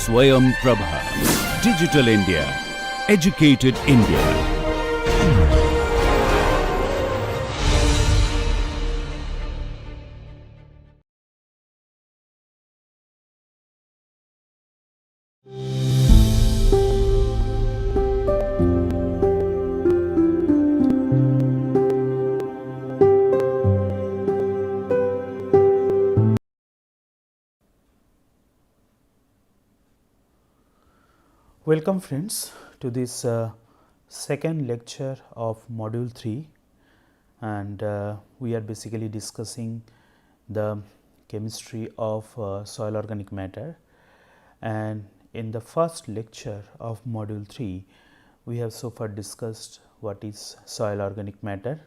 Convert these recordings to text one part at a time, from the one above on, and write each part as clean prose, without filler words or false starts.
Swayam Prabha. Digital India. Educated India. Welcome friends to this second lecture of module 3, and we are basically discussing the chemistry of soil organic matter. And in the first lecture of module 3, we have so far discussed what is soil organic matter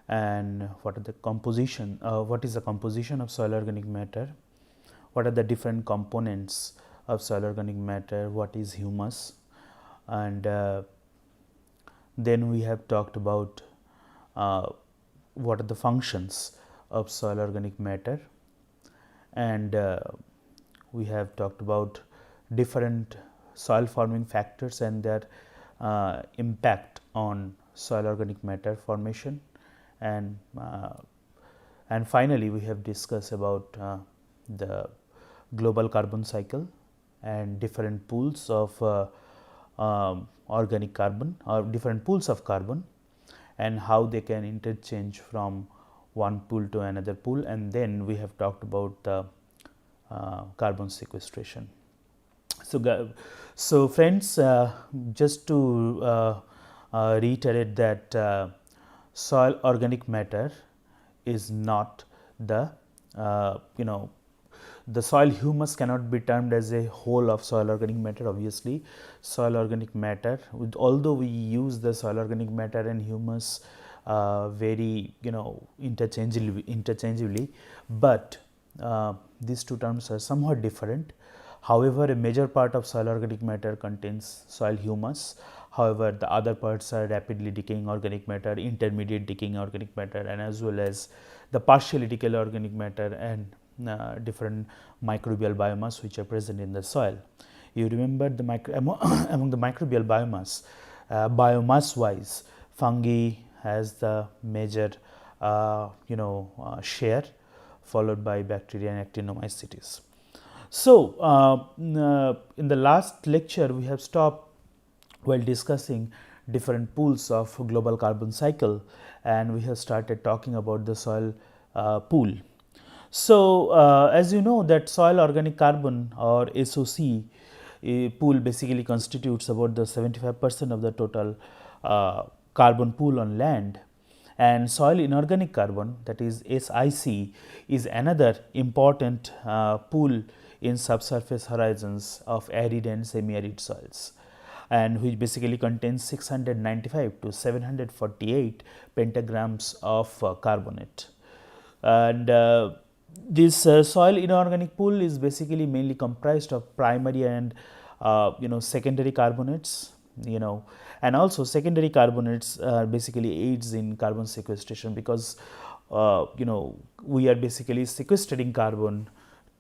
and what is the composition of soil organic matter, what are the different components of soil organic matter, what is humus, and then we have talked about what are the functions of soil organic matter, and we have talked about different soil forming factors and their impact on soil organic matter formation, and finally we have discussed about the global carbon cycle and different pools of organic carbon or different pools of carbon and how they can interchange from one pool to another pool, and then we have talked about the carbon sequestration. So friends, just to reiterate that soil organic matter is not the the soil humus cannot be termed as a whole of soil organic matter. Obviously, soil organic matter, although we use the soil organic matter and humus very interchangeably, but these two terms are somewhat different. However, a major part of soil organic matter contains soil humus. However, the other parts are rapidly decaying organic matter, intermediate decaying organic matter, and as well as the partially decayed organic matter and different microbial biomass which are present in the soil. You remember the among the microbial biomass, biomass wise, fungi has the major share, followed by bacteria and actinomycetes. So in the last lecture we have stopped while discussing different pools of global carbon cycle, and we have started talking about the soil pool. So as you know that soil organic carbon or SOC pool basically constitutes about the 75% of the total carbon pool on land, and soil inorganic carbon, that is SiC, is another important pool in subsurface horizons of arid and semi-arid soils, and which basically contains 695 to 748 pentagrams of carbonate. And this soil inorganic pool is basically mainly comprised of primary and secondary carbonates, and also secondary carbonates basically aids in carbon sequestration, because we are basically sequestrating carbon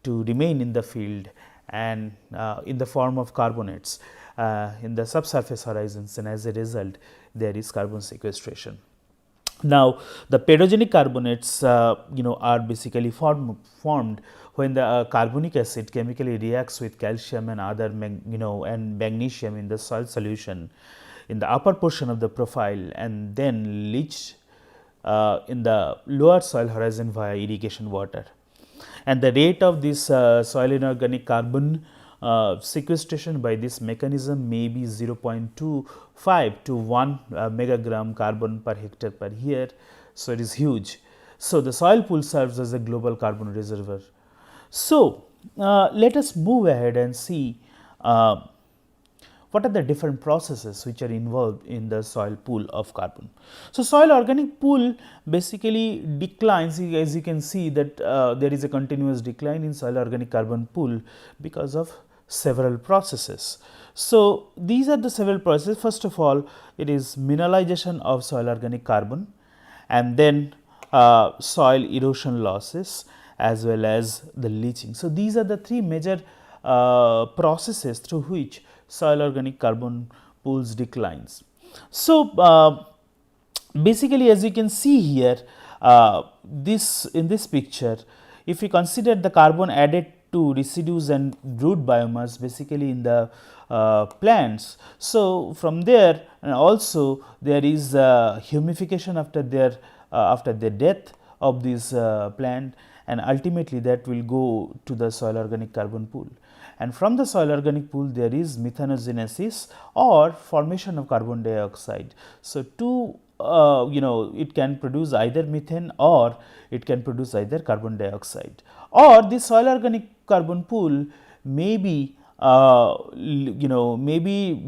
to remain in the field and in the form of carbonates in the subsurface horizons, and as a result there is carbon sequestration. Now, the pedogenic carbonates are basically formed when the carbonic acid chemically reacts with calcium and other and magnesium in the soil solution in the upper portion of the profile, and then leach in the lower soil horizon via irrigation water. And the rate of this soil inorganic carbon sequestration by this mechanism may be 0.25 to 1 megagram carbon per hectare per year. So, it is huge. So, the soil pool serves as a global carbon reservoir. So, let us move ahead and see what are the different processes which are involved in the soil pool of carbon. So, soil organic pool basically declines, as you can see that there is a continuous decline in soil organic carbon pool because of several processes. So, these are the several processes. First of all, it is mineralization of soil organic carbon, and then soil erosion losses as well as the leaching. So, these are the three major processes through which soil organic carbon pools declines. So, basically, as you can see here, in this picture, if we consider the carbon added to residues and root biomass basically in the plants. So, from there and also there is humification after their death of this plant, and ultimately that will go to the soil organic carbon pool. And from the soil organic pool there is methanogenesis or formation of carbon dioxide. So, it can produce either methane or it can produce either carbon dioxide, or the soil organic carbon pool may be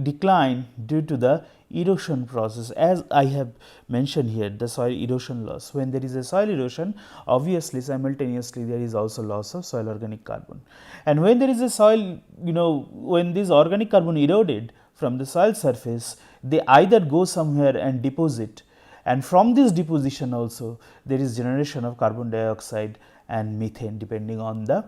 decline due to the erosion process, as I have mentioned here, the soil erosion loss. When there is a soil erosion, obviously simultaneously there is also loss of soil organic carbon, and when there is a soil, when this organic carbon eroded from the soil surface, they either go somewhere and deposit, and from this deposition also there is generation of carbon dioxide and methane depending on the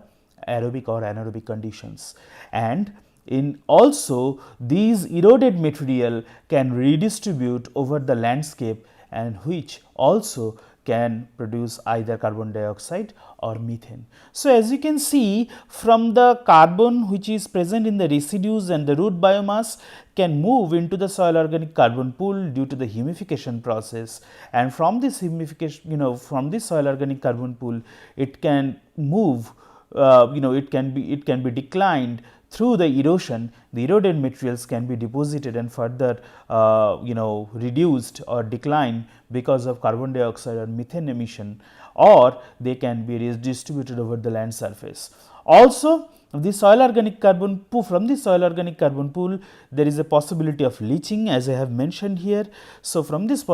aerobic or anaerobic conditions. And in also these eroded material can redistribute over the landscape, and which also can produce either carbon dioxide or methane. So, as you can see, from the carbon which is present in the residues and the root biomass can move into the soil organic carbon pool due to the humification process, and from this humification, from this soil organic carbon pool it can move, it can be declined through the erosion. The eroded materials can be deposited and further reduced or declined because of carbon dioxide or methane emission, or they can be redistributed over the land surface. Also, the soil organic carbon pool, from the soil organic carbon pool there is a possibility of leaching, as I have mentioned here. So, from this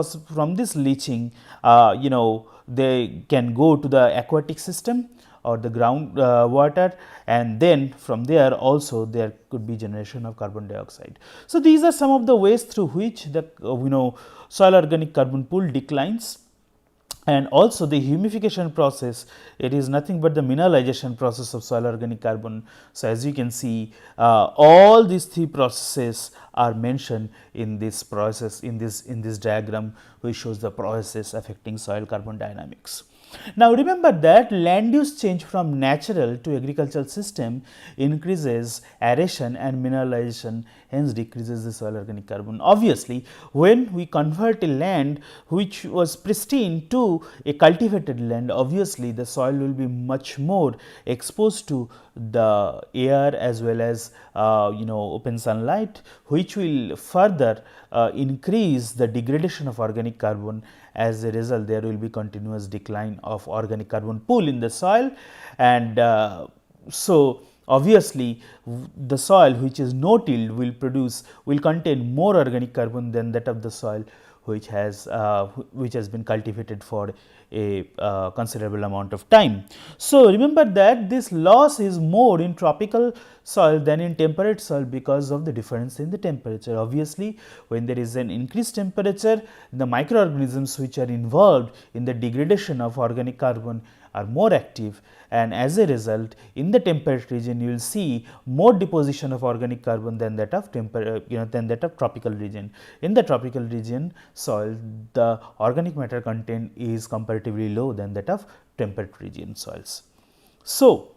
leaching, they can go to the aquatic system or the ground water, and then from there also there could be generation of carbon dioxide. So, these are some of the ways through which the soil organic carbon pool declines. And also the humification process, it is nothing but the mineralization process of soil organic carbon. So, as you can see, all these three processes are mentioned in this process, in this diagram, which shows the processes affecting soil carbon dynamics. Now, remember that land use change from natural to agricultural system increases aeration and mineralization, hence decreases the soil organic carbon. Obviously, when we convert a land which was pristine to a cultivated land, obviously the soil will be much more exposed to the air as well as open sunlight, which will further increase the degradation of organic carbon. As a result, there will be continuous decline of organic carbon pool in the soil, and so obviously the soil which is no tilled will contain more organic carbon than that of the soil which has been cultivated for a considerable amount of time. So, remember that this loss is more in tropical soil than in temperate soil because of the difference in the temperature. Obviously, when there is an increased temperature, the microorganisms which are involved in the degradation of organic carbon are more active, and as a result in the temperate region you will see more deposition of organic carbon than that of tropical region. In the tropical region soil, the organic matter content is comparatively low than that of temperate region soils. So,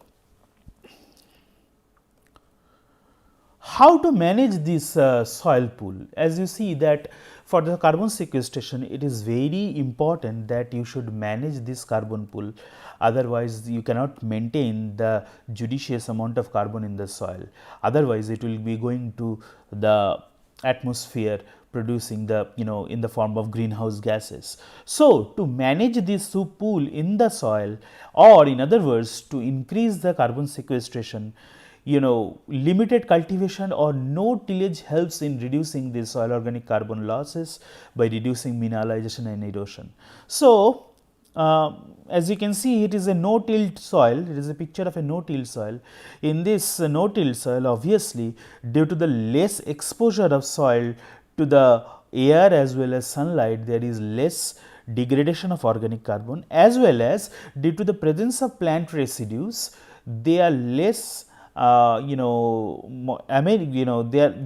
how to manage this soil pool? As you see that for the carbon sequestration, it is very important that you should manage this carbon pool, otherwise you cannot maintain the judicious amount of carbon in the soil, otherwise it will be going to the atmosphere producing the in the form of greenhouse gases. So, to manage this pool in the soil, or in other words to increase the carbon sequestration, limited cultivation or no tillage helps in reducing the soil organic carbon losses by reducing mineralization and erosion. So, as you can see, it is a no-tilled soil. It is a picture of a no-tilled soil. In this no-tilled soil, obviously, due to the less exposure of soil to the air as well as sunlight, there is less degradation of organic carbon, as well as due to the presence of plant residues, they are less they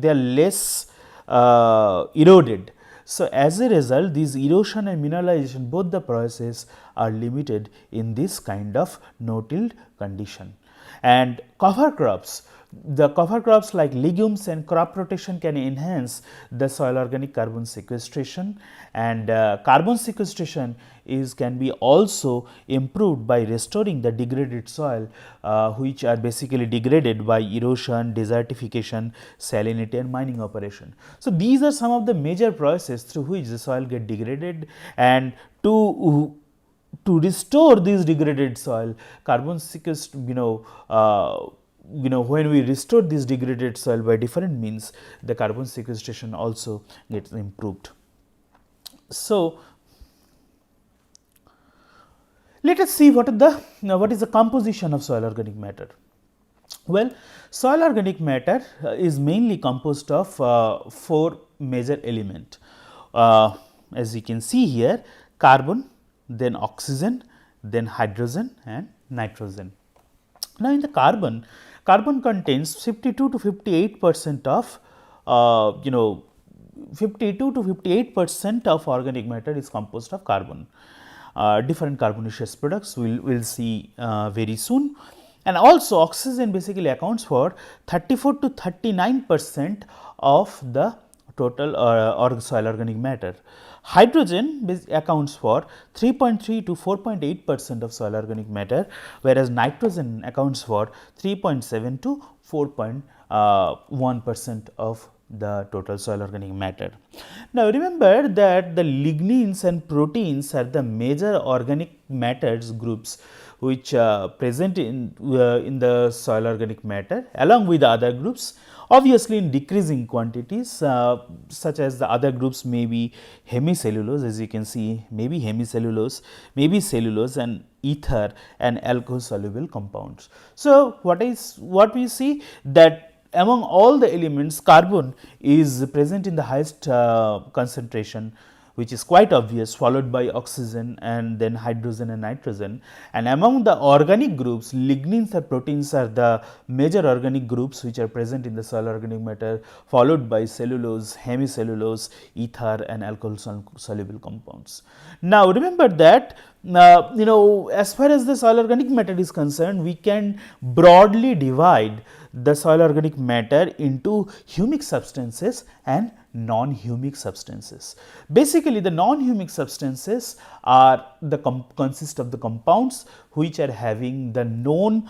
are less eroded. So, as a result, these erosion and mineralization, both the processes are limited in this kind of no-tilled condition. And cover crops, the cover crops like legumes and crop rotation can enhance the soil organic carbon sequestration, and carbon sequestration can be also improved by restoring the degraded soil, which are basically degraded by erosion, desertification, salinity and mining operation. So, these are some of the major processes through which the soil get degraded, and to restore this degraded soil, carbon sequestration, when we restore this degraded soil by different means, the carbon sequestration also gets improved. So, let us see what is the composition of soil organic matter. Well, soil organic matter is mainly composed of 4 major elements. As you can see here, carbon, then oxygen, then hydrogen and nitrogen. Now, in the carbon contains 52 to 58% of 52 to 58% of organic matter is composed of carbon. Different carbonaceous products we will see very soon, and also oxygen basically accounts for 34 to 39% of the total soil organic matter. Hydrogen accounts for 3.3 to 4.8% of soil organic matter, whereas nitrogen accounts for 3.7 to 4.1% of the total soil organic matter. Now, remember that the lignins and proteins are the major organic matters groups which present in the soil organic matter, along with the other groups, obviously in decreasing quantities, such as the other groups may be hemicellulose, as you can see, maybe hemicellulose, maybe cellulose and ether and alcohol soluble compounds. So, what we see that among all the elements, carbon is present in the highest concentration, which is quite obvious, followed by oxygen and then hydrogen and nitrogen. And among the organic groups, lignins and proteins are the major organic groups which are present in the soil organic matter, followed by cellulose, hemicellulose, ether and alcohol soluble compounds. Now, remember that as far as the soil organic matter is concerned, we can broadly divide the soil organic matter into humic substances and non-humic substances. Basically, the non-humic substances are consist of the compounds which are having the known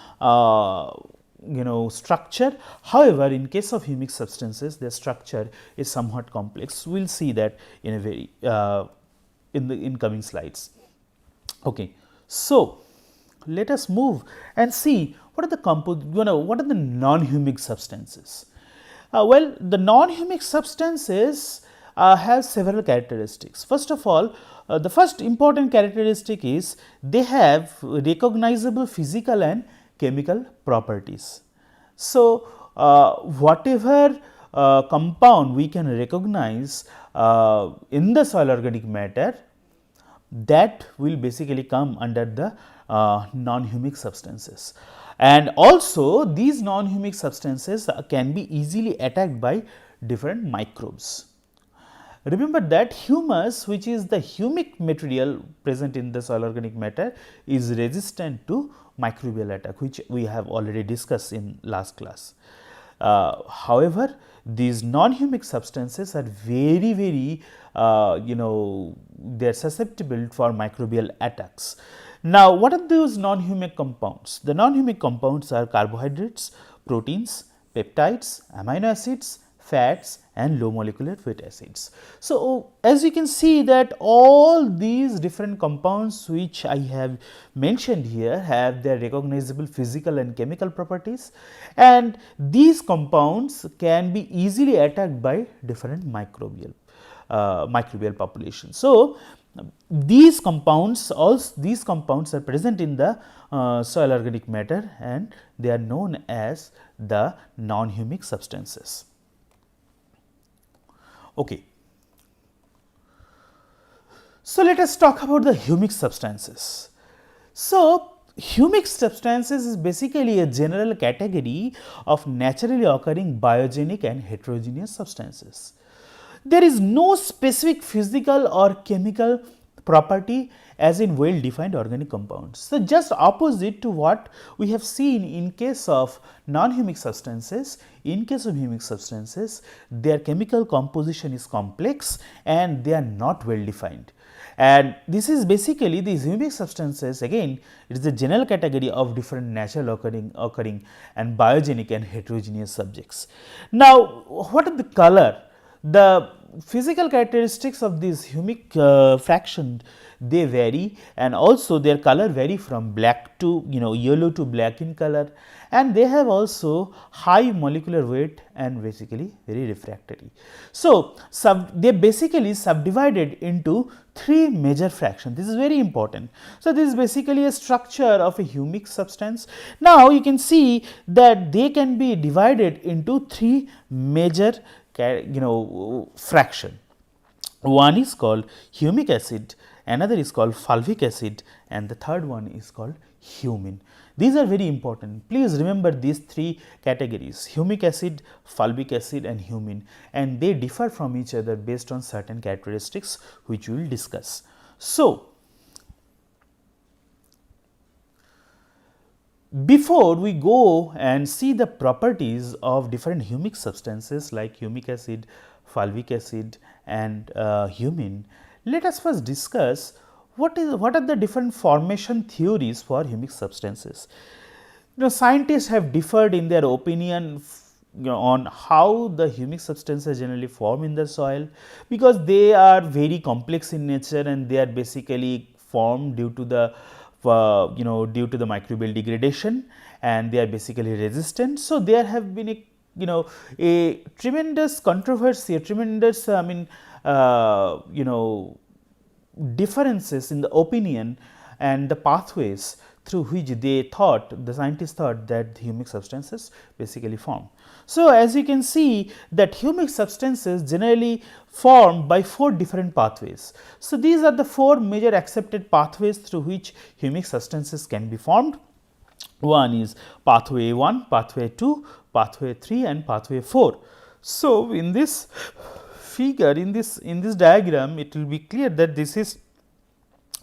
structure. However, in case of humic substances, their structure is somewhat complex. We will see that in a very in the incoming slides. Okay. So, let us move and see what are the what are the non-humic substances. Well, the non-humic substances have several characteristics. First of all, the first important characteristic is they have recognizable physical and chemical properties. So, whatever compound we can recognize in the soil organic matter, that will basically come under the non-humic substances. And also these non-humic substances can be easily attacked by different microbes. Remember that humus, which is the humic material present in the soil organic matter, is resistant to microbial attack, which we have already discussed in last class. However, these non-humic substances are very they are susceptible for microbial attacks. Now, what are those non-humic compounds? The non-humic compounds are carbohydrates, proteins, peptides, amino acids, fats and low molecular weight acids. So, as you can see that all these different compounds which I have mentioned here have their recognizable physical and chemical properties, and these compounds can be easily attacked by different microbial populations. So, these compounds are present in the soil organic matter and they are known as the non-humic substances. Okay. So, let us talk about the humic substances. So, humic substances is basically a general category of naturally occurring biogenic and heterogeneous substances. There is no specific physical or chemical property as in well defined organic compounds. So, just opposite to what we have seen in case of non-humic substances, in case of humic substances, their chemical composition is complex and they are not well defined. And this is basically these humic substances, again it is a general category of different natural occurring and biogenic and heterogeneous subjects. Now, what are the color? The physical characteristics of these humic fraction, they vary, and also their color vary from black to yellow to black in color, and they have also high molecular weight and basically very refractory. So, they basically subdivided into 3 major fractions. This is very important. So, this is basically a structure of a humic substance. Now, you can see that they can be divided into 3 major fraction. One is called humic acid, another is called fulvic acid, and the third one is called humin. These are very important. Please remember these 3 categories: humic acid, fulvic acid and humin, and they differ from each other based on certain characteristics which we will discuss. So, before we go and see the properties of different humic substances like humic acid, fulvic acid and humin, let us first discuss what are the different formation theories for humic substances. Scientists have differed in their opinion on how the humic substances generally form in the soil, because they are very complex in nature and they are basically formed due to the due to the microbial degradation, and they are basically resistant. So, there have been a tremendous controversy, a tremendous differences in the opinion and the pathways through which the scientists thought that the humic substances basically form. So, as you can see that humic substances generally form by 4 different pathways. So, these are the 4 major accepted pathways through which humic substances can be formed. One is pathway 1, pathway 2, pathway 3 and pathway 4. So, in this figure, in this diagram, it will be clear that this is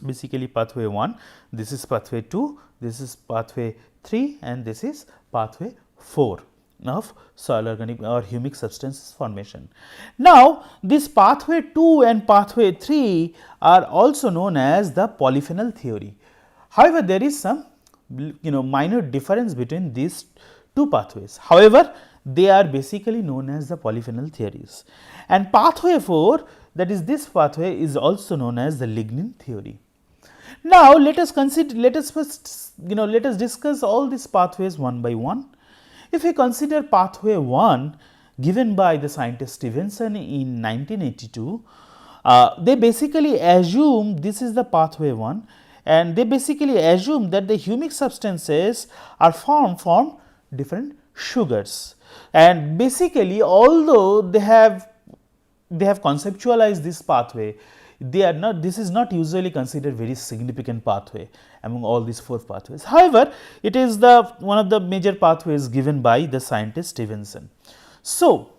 basically pathway 1, this is pathway 2, this is pathway 3 and this is pathway 4 of soil organic or humic substances formation. Now, this pathway 2 and pathway 3 are also known as the polyphenol theory. However, there is some minor difference between these 2 pathways. However, they are basically known as the polyphenol theories. And pathway 4, that is this pathway, is also known as the lignin theory. Now, let us first let us discuss all these pathways one by one. If we consider pathway 1 given by the scientist Stevenson in 1982, they basically assume this is the pathway 1, and they basically assume that the humic substances are formed from different sugars. And basically, although they have conceptualized this pathway, this is not usually considered very significant pathway among all these 4 pathways. However, it is one of the major pathways given by the scientist Stevenson. So,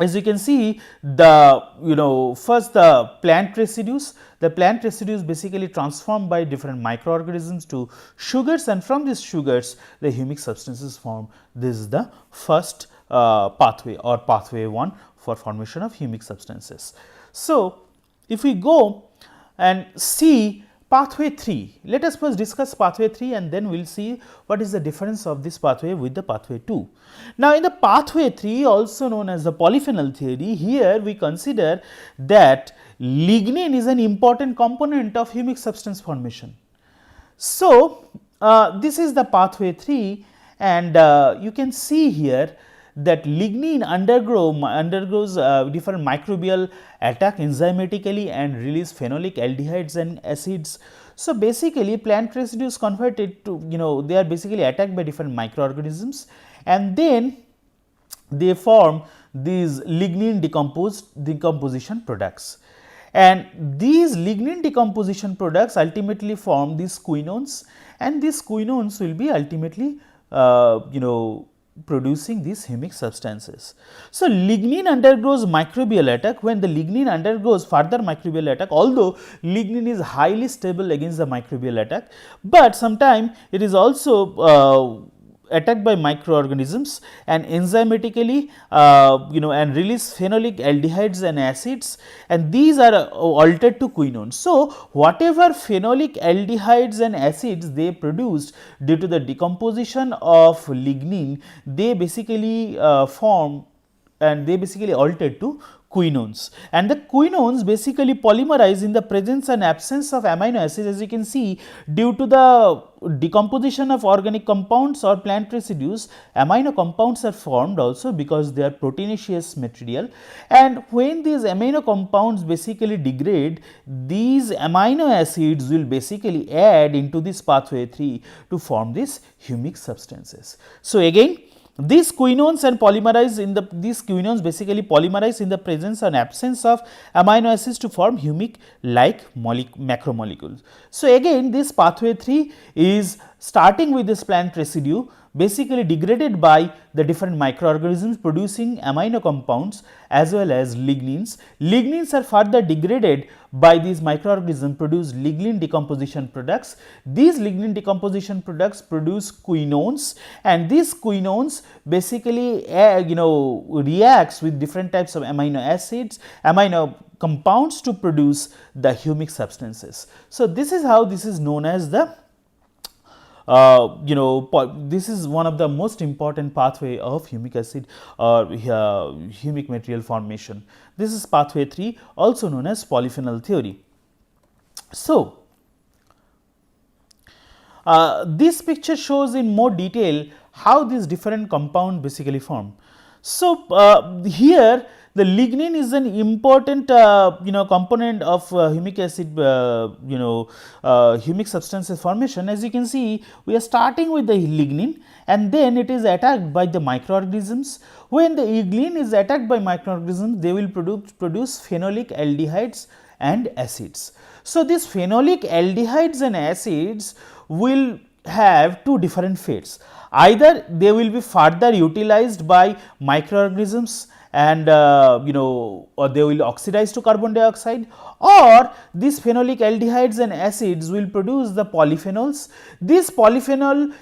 as you can see, first the plant residues. The plant residues basically transformed by different microorganisms to sugars, and from these sugars the humic substances form. This is the first pathway or pathway 1 for formation of humic substances. So, if we go and see pathway 3, let us first discuss pathway 3 and then we will see what is the difference of this pathway with the pathway 2. Now, in the pathway 3, also known as the polyphenol theory, here we consider that lignin is an important component of humic substance formation. So, this is the pathway 3, and you can see here that lignin undergoes different microbial attack enzymatically and release phenolic aldehydes and acids. So, basically plant residues converted to they are basically attacked by different microorganisms, and then they form these lignin decomposition products. and these lignin decomposition products ultimately form these quinones, and these quinones will be ultimately producing these humic substances. So, lignin undergoes microbial attack. When the lignin undergoes further microbial attack, although lignin is highly stable against the microbial attack, but sometimes it is also attacked by microorganisms and enzymatically and release phenolic aldehydes and acids, and these are altered to quinones. So, whatever phenolic aldehydes and acids they produced due to the decomposition of lignin, they basically form and they basically altered to quinones, and the quinones basically polymerize in the presence and absence of amino acids. As you can see, due to the decomposition of organic compounds or plant residues, amino compounds are formed also because they are proteinaceous material, and when these amino compounds basically degrade, these amino acids will basically add into this pathway 3 to form these humic substances. So, again these quinones basically polymerize in the presence and absence of amino acids to form humic like macromolecules. So, again this pathway 3 is starting with this plant residue basically degraded by the different microorganisms producing amino compounds as well as lignins. Lignins are further degraded by these microorganisms produce lignin decomposition products. These lignin decomposition products produce quinones, and these quinones basically reacts with different types of amino acids, amino compounds to produce the humic substances. So, this is how this is known as the this is one of the most important pathway of humic acid or humic material formation. This is pathway 3, also known as polyphenol theory. So, this picture shows in more detail how these different compounds basically form. So, here the lignin is an important component of humic acid humic substances formation. As you can see, we are starting with the lignin and then it is attacked by the microorganisms. When the lignin is attacked by microorganisms, they will produce phenolic aldehydes and acids. So, these phenolic aldehydes and acids will have two different fates. Either they will be further utilized by microorganisms and or they will oxidize to carbon dioxide, or these phenolic aldehydes and acids will produce the polyphenols. These polyphenols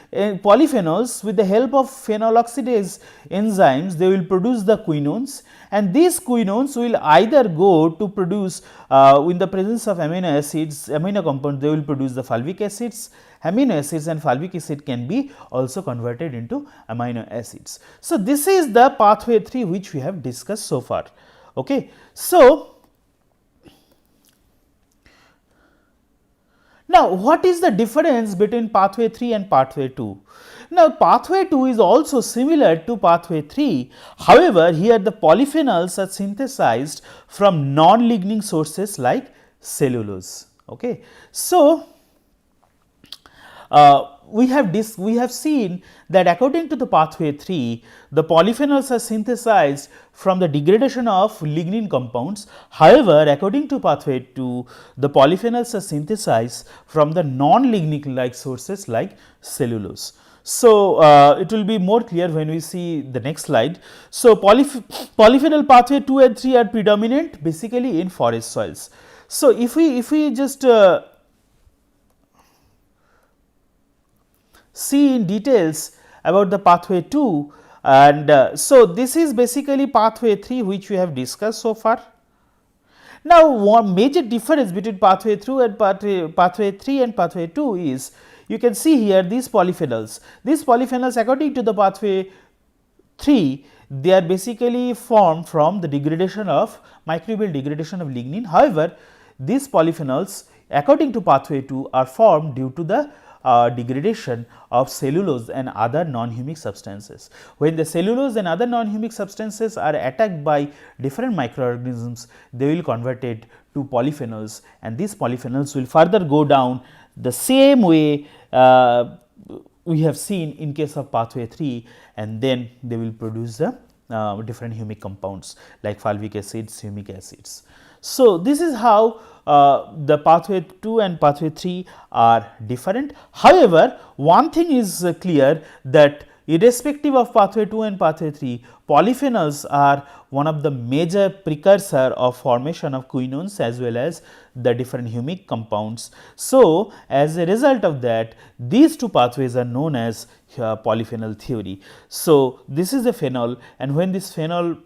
with the help of phenol oxidase enzymes, they will produce the quinones, and these quinones will either go to produce in the presence of amino compounds, they will produce the fulvic acids, amino acids, and fulvic acid can be also converted into amino acids. So, this is the pathway 3 which we have discussed so far. Okay. So, now what is the difference between pathway 3 and pathway 2? Now, pathway 2 is also similar to pathway 3, however, here the polyphenols are synthesized from non-lignin sources like cellulose. Okay. So, we have seen that according to the pathway 3, the polyphenols are synthesized from the degradation of lignin compounds. However, according to pathway 2, the polyphenols are synthesized from the non-lignin like sources like cellulose. So, it will be more clear when we see the next slide. So, polyphenol pathway 2 and 3 are predominant basically in forest soils. So, if we just see in details about the pathway 2, and so this is basically pathway 3 which we have discussed so far. Now, one major difference between pathway 2 and pathway 3 and pathway 2 is, you can see here these polyphenols. These polyphenols according to the pathway 3, they are basically formed from the degradation of microbial degradation of lignin. However, these polyphenols according to pathway 2 are formed due to the degradation of cellulose and other non-humic substances. When the cellulose and other non-humic substances are attacked by different microorganisms, they will convert it to polyphenols, and these polyphenols will further go down the same way we have seen in case of pathway 3, and then they will produce the different humic compounds like fulvic acids, humic acids. So, this is how the pathway 2 and pathway 3 are different. However, one thing is clear, that irrespective of pathway 2 and pathway 3, polyphenols are one of the major precursor of formation of quinones as well as the different humic compounds. So, as a result of that, these two pathways are known as polyphenol theory. So, this is a phenol, and when this phenol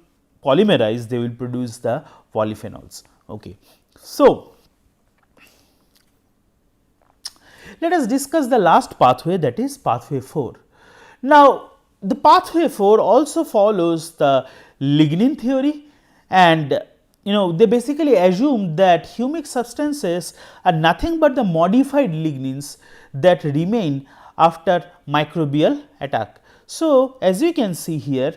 polymerize, they will produce the polyphenols. Okay. So, let us discuss the last pathway, that is pathway 4. Now, the pathway 4 also follows the lignin theory, and they basically assume that humic substances are nothing but the modified lignins that remain after microbial attack. So, as you can see here,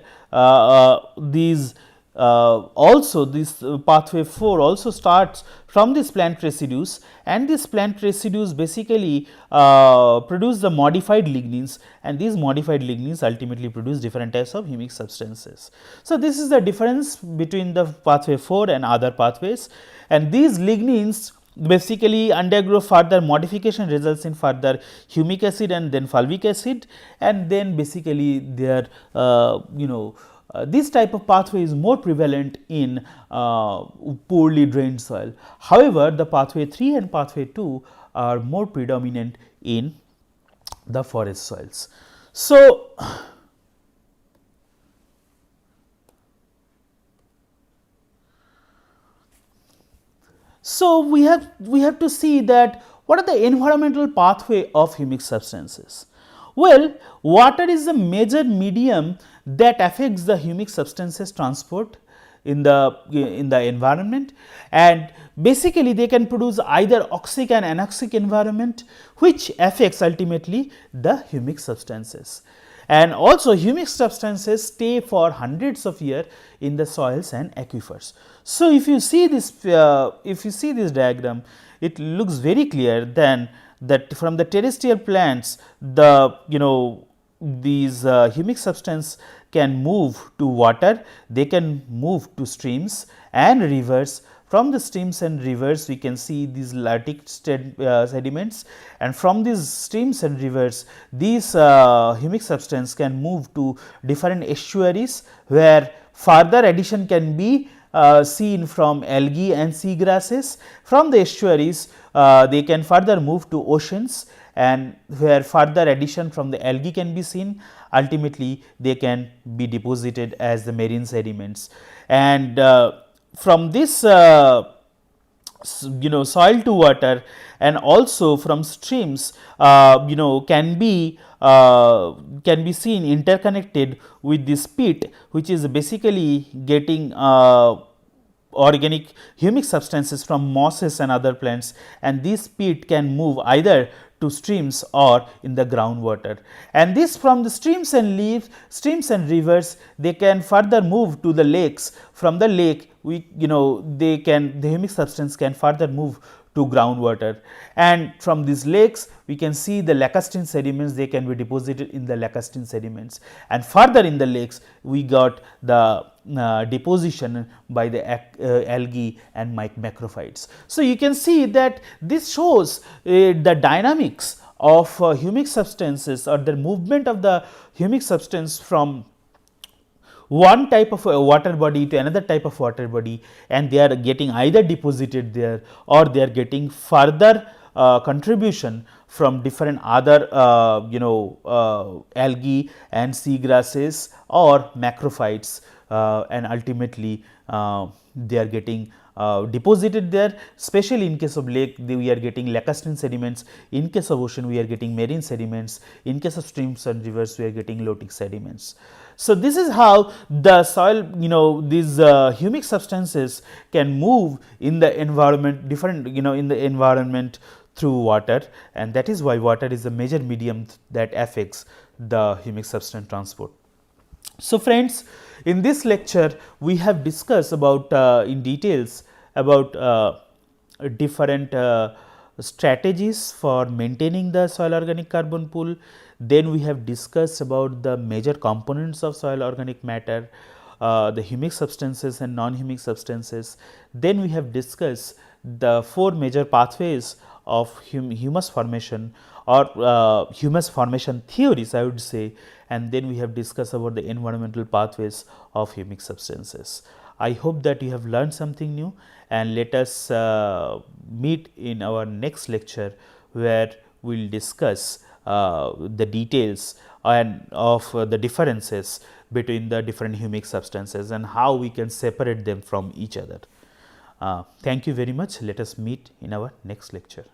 these also this pathway 4 also starts from these plant residues, and these plant residues basically produce the modified lignins, and these modified lignins ultimately produce different types of humic substances. So, this is the difference between the pathway 4 and other pathways, and these lignins basically undergo further modification, results in further humic acid and then fulvic acid, and then basically their this type of pathway is more prevalent in poorly drained soil. However, the pathway 3 and pathway 2 are more predominant in the forest soils. So, we have to see that what are the environmental pathway of humic substances. Well, water is the major medium that affects the humic substances transport in the environment, and basically they can produce either oxic and anoxic environment, which affects ultimately the humic substances. And also humic substances stay for hundreds of years in the soils and aquifers. So, if you see this diagram, it looks very clear then that from the terrestrial plants, these humic substance can move to water, they can move to streams and rivers. From the streams and rivers, we can see these latic sediments, and from these streams and rivers, these humic substance can move to different estuaries, where further addition can be seen from algae and sea grasses. From the estuaries, they can further move to oceans, and where further addition from the algae can be seen. Ultimately, they can be deposited as the marine sediments, and from this soil to water and also from streams can be seen interconnected with this peat, which is basically getting organic humic substances from mosses and other plants, and this peat can move either to streams or in the groundwater, and this from the streams and rivers, they can further move to the lakes. From the lake, the humic substance can further move to groundwater, and from these lakes we can see the lacustrine sediments, they can be deposited in the lacustrine sediments, and further in the lakes we got the deposition by the algae and macrophytes. So, you can see that this shows the dynamics of humic substances, or the movement of the humic substance from one type of water body to another type of water body, and they are getting either deposited there, or they are getting further contribution from different other algae and sea grasses or macrophytes, and ultimately they are getting deposited there. Especially in case of lake, we are getting lacustrine sediments. In case of ocean, we are getting marine sediments. In case of streams and rivers, we are getting lotic sediments. So, this is how the soil, these humic substances can move in the environment, different in the environment through water, and that is why water is the major medium that affects the humic substance transport. So, friends, in this lecture we have discussed about in details about different strategies for maintaining the soil organic carbon pool. Then we have discussed about the major components of soil organic matter. the humic substances and non-humic substances. Then we have discussed the 4 major pathways of humus formation or humus formation theories, I would say, and then we have discussed about the environmental pathways of humic substances. I hope that you have learned something new, and let us meet in our next lecture, where we will discuss the details and of the differences between the different humic substances and how we can separate them from each other. Thank you very much. Let us meet in our next lecture.